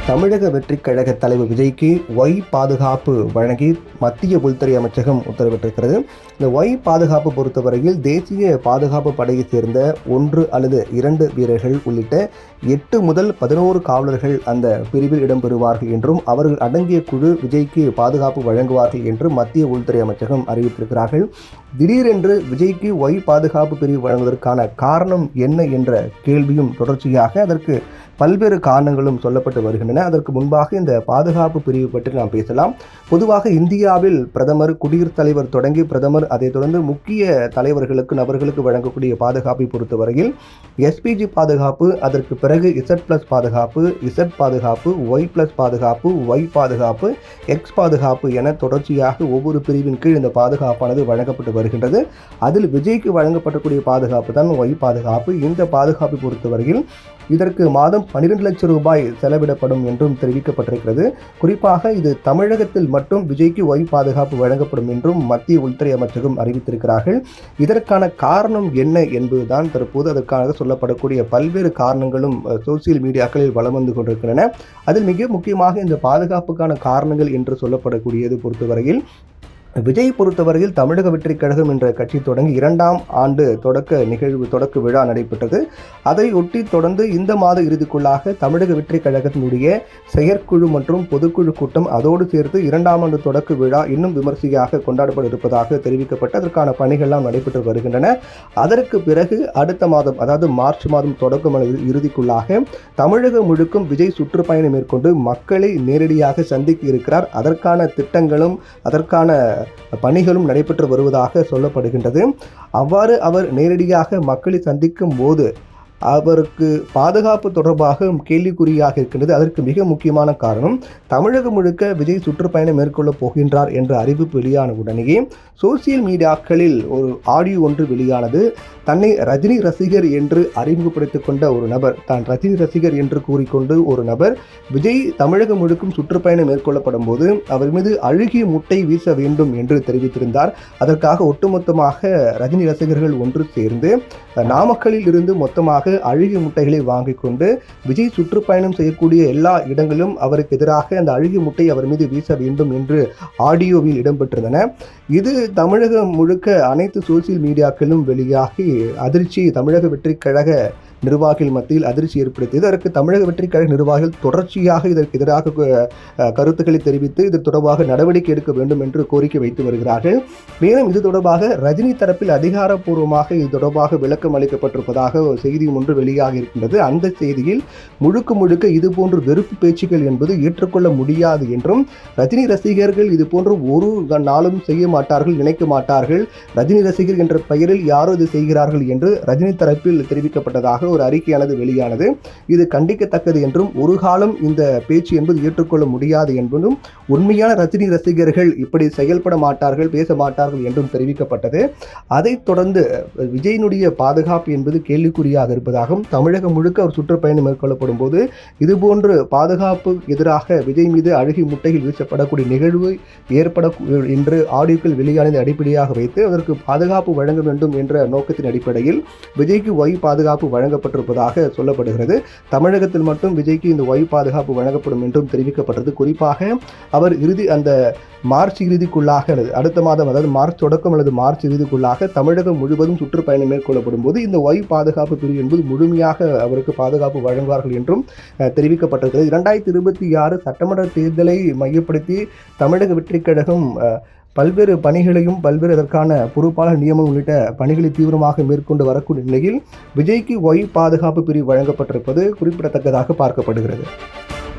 தமிழக வெற்றிக் கழக தலைவர் விஜய்க்கு ஒய் பாதுகாப்பு வழங்கி மத்திய உள்துறை அமைச்சகம் உத்தரவிட்டிருக்கிறது. இந்த ஒய் பாதுகாப்பு பொறுத்தவரையில் தேசிய பாதுகாப்பு படையைச் சேர்ந்த 1 அல்லது 2 வீரர்கள் உள்ளிட்ட 8 முதல் 11 காவலர்கள் அந்த பிரிவில் இடம்பெறுவார்கள் என்றும் அவர்கள் அடங்கிய குழு விஜய்க்கு பாதுகாப்பு வழங்குவார்கள் என்று மத்திய உள்துறை அமைச்சகம் அறிவித்திருக்கிறார்கள். திடீரென்று விஜய்க்கு ஒய் பாதுகாப்பு பிரிவு வழங்குவதற்கான காரணம் என்ன என்ற கேள்வியும் தொடர்ச்சியாக அதற்கு பல்வேறு காரணங்களும் சொல்லப்பட்டு வருகின்றன. அதற்கு முன்பாக இந்த பாதுகாப்பு பிரிவு பற்றி நாம் பேசலாம். பொதுவாக இந்தியாவில் பிரதமர், குடியரசுத் தலைவர் தொடங்கி பிரதமர், அதைத் தொடர்ந்து முக்கிய தலைவர்களுக்கு நபர்களுக்கு வழங்கக்கூடிய பாதுகாப்பை பொறுத்தவரையில் எஸ்பிஜி பாதுகாப்பு, அதற்கு பிறகு Z+ பாதுகாப்பு, Z பாதுகாப்பு, Y+ பாதுகாப்பு, Y பாதுகாப்பு, X பாதுகாப்பு என தொடர்ச்சியாக ஒவ்வொரு பிரிவின் கீழ் இந்த பாதுகாப்பானது வழங்கப்பட்டு வருகின்றது. அதில் விஜய்க்கு வழங்கப்படக்கூடிய பாதுகாப்பு தான் ஒய் பாதுகாப்பு. இந்த பாதுகாப்பை பொறுத்தவரையில் இதற்கு மாதம் 12 லட்சம் ரூபாய் செலவிடப்படும் என்றும் தெரிவிக்கப்பட்டிருக்கிறது. குறிப்பாக இது தமிழகத்தில் மட்டும் விஜய்க்கு ஒய் பாதுகாப்பு வழங்கப்படும் என்றும் மத்திய உள்துறை அமைச்சகம் அறிவித்திருக்கிறார்கள். இதற்கான காரணம் என்ன என்பதுதான் தற்போது அதற்காக சொல்லப்படக்கூடிய பல்வேறு காரணங்களும் சோசியல் மீடியாக்களில் வலம் வந்து கொண்டிருக்கின்றன. அதில் மிக முக்கியமாக இந்த பாதுகாப்புக்கான காரணங்கள் என்று சொல்லப்படக்கூடியது பொறுத்தவரையில் விஜய் பொறுத்தவரையில் தமிழக வெற்றிக் கழகம் என்ற கட்சி தொடங்கி 2ஆம் ஆண்டு தொடக்க விழா நடைபெற்றது. அதையொட்டி தொடர்ந்து இந்த மாத இறுதிக்குள்ளாக தமிழக வெற்றிக் கழகத்தினுடைய செயற்குழு மற்றும் பொதுக்குழு கூட்டம், அதோடு சேர்த்து 2ஆம் ஆண்டு தொடக்க விழா இன்னும் விமர்சையாக கொண்டாடப்பட இருப்பதாக தெரிவிக்கப்பட்டு அதற்கான பணிகள்லாம் நடைபெற்று வருகின்றன. அதற்கு பிறகு அடுத்த மாதம், அதாவது மார்ச் மாதம் தொடக்கம் இறுதிக்குள்ளாக தமிழகம் முழுக்கும் விஜய் சுற்றுப்பயணம் மேற்கொண்டு மக்களை நேரடியாக சந்திக்க இருக்கிறார். அதற்கான திட்டங்களும் அதற்கான பணிகளும் நடைபெற்று வருவதாக சொல்லப்படுகின்றது. அவ்வாறு அவர் நேரடியாக மக்களை சந்திக்கும் போது அவருக்கு பாதுகாப்பு தொடர்பாக கேள்விக்குறியாக இருக்கின்றது. அதற்கு மிக முக்கியமான காரணம், தமிழகம் முழுக்க விஜய் சுற்றுப்பயணம் மேற்கொள்ளப் போகின்றார் என்ற அறிவிப்பு வெளியான உடனேயே சோசியல் மீடியாக்களில் ஒரு ஆடியோ ஒன்று வெளியானது. தன்னை ரஜினி ரசிகர் என்று அறிமுகப்படுத்திக் கொண்ட ஒரு நபர், தான் ரஜினி ரசிகர் என்று கூறிக்கொண்டு ஒரு நபர் விஜய் தமிழகம் முழுக்கும் சுற்றுப்பயணம் மேற்கொள்ளப்படும் போது அவர் மீது அழுகிய முட்டை வீச வேண்டும் என்று தெரிவித்திருந்தார். அதற்காக ஒட்டுமொத்தமாக ரஜினி ரசிகர்கள் ஒன்று சேர்ந்து நாமக்கலில் இருந்து மொத்தமாக அழுகிய முட்டைகளை வாங்கிக் கொண்டு விஜய் சுற்றுப்பயணம் செய்யக்கூடிய எல்லா இடங்களிலும் அவருக்கு எதிராக அந்த அழுகிய முட்டை அவர் மீது வீச வேண்டும் என்று ஆடியோவில் இடம்பெற்றிருந்தன. இது தமிழகம் முழுக்க அனைத்து சோசியல் மீடியாக்களும் வெளியாகி அதிர்ச்சி தமிழக வெற்றிக் கழக நிர்வாகிகள் மத்தியில் அதிர்ச்சி ஏற்படுத்தியது. அதற்கு தமிழக வெற்றிக் கழக நிர்வாகிகள் தொடர்ச்சியாக இதற்கு எதிராக கருத்துக்களை தெரிவித்து இது தொடர்பாக நடவடிக்கை எடுக்க வேண்டும் என்று கோரிக்கை வைத்து வருகிறார்கள். மேலும் இது தொடர்பாக ரஜினி தரப்பில் அதிகாரப்பூர்வமாக இது தொடர்பாக விளக்கம் அளிக்கப்பட்டிருப்பதாக ஒரு செய்தி ஒன்று வெளியாகி இருக்கின்றது. அந்த செய்தியில் முழுக்க இதுபோன்று வெறுப்பு பேச்சுக்கள் என்பது ஏற்றுக்கொள்ள முடியாது என்றும், ரஜினி ரசிகர்கள் இது போன்று ஒரு நாளும் செய்ய மாட்டார்கள், நினைக்க மாட்டார்கள், ரஜினி ரசிகர் என்ற பெயரில் யாரோ இது செய்கிறார்கள் என்று ரஜினி தரப்பில் தெரிவிக்கப்பட்டதாக ஒரு அறிக்கையானது வெளியானது. இது கண்டிக்கத்தக்கது என்றும், ஒரு காலம் இந்த பேச்சு என்பது ஏற்றுக்கொள்ள முடியாது என்பதும், உண்மையான ரஜினி ரசிகர்கள் இப்படி செயல்பட மாட்டார்கள், பேச மாட்டார்கள் என்றும் தெரிவிக்கப்பட்டது. அதைத் தொடர்ந்து விஜயினுடைய பாதுகாப்பு என்பது கேள்விக்குறியாக இருப்பதாகவும், தமிழகம் முழுக்க அவர் சுற்றுப்பயணம் மேற்கொள்ளப்படும் போது இதுபோன்று பாதுகாப்பு எதிராக விஜய் மீது அழுகி முட்டையில் வீசப்படக்கூடிய நிகழ்வு ஏற்பட என்று ஆடியோக்கள் வெளியானதை அடிப்படையாக வைத்து அதற்கு பாதுகாப்பு வழங்க வேண்டும் என்ற நோக்கத்தின் அடிப்படையில் விஜய்க்கு ஒய் பாதுகாப்பு வழங்கப்பட்டிருப்பதாக சொல்லப்படுகிறது. தமிழகத்தில் மட்டும் விஜய்க்கு இந்த ஒய் பாதுகாப்பு வழங்கப்படும் என்றும் தெரிவிக்கப்பட்டது. குறிப்பாக அவர் அந்த மார்ச் இறுதிக்குள்ளாக, அடுத்த மாதம், அதாவது மார்ச் தொடக்கம் அல்லது மார்ச் இறுதிக்குள்ளாக தமிழகம் முழுவதும் சுற்றுப்பயணம் மேற்கொள்ளப்படும் போது இந்த ஒய் பாதுகாப்பு பிரிவு என்பது முழுமையாக அவருக்கு பாதுகாப்பு வழங்குவார்கள் என்றும் தெரிவிக்கப்பட்டிருக்கிறது. 2026 சட்டமன்ற தேர்தலை மையப்படுத்தி தமிழக வெற்றிக் கழகம் பல்வேறு பணிகளையும் பல்வேறு அதற்கான பொறுப்பாளர் நியமனம் உள்ளிட்ட பணிகளை தீவிரமாக மேற்கொண்டு வரக்கூடிய நிலையில் விஜய்க்கு ஒய் பாதுகாப்பு பிரிவு வழங்கப்பட்டிருப்பது குறிப்பிடத்தக்கதாக பார்க்கப்படுகிறது.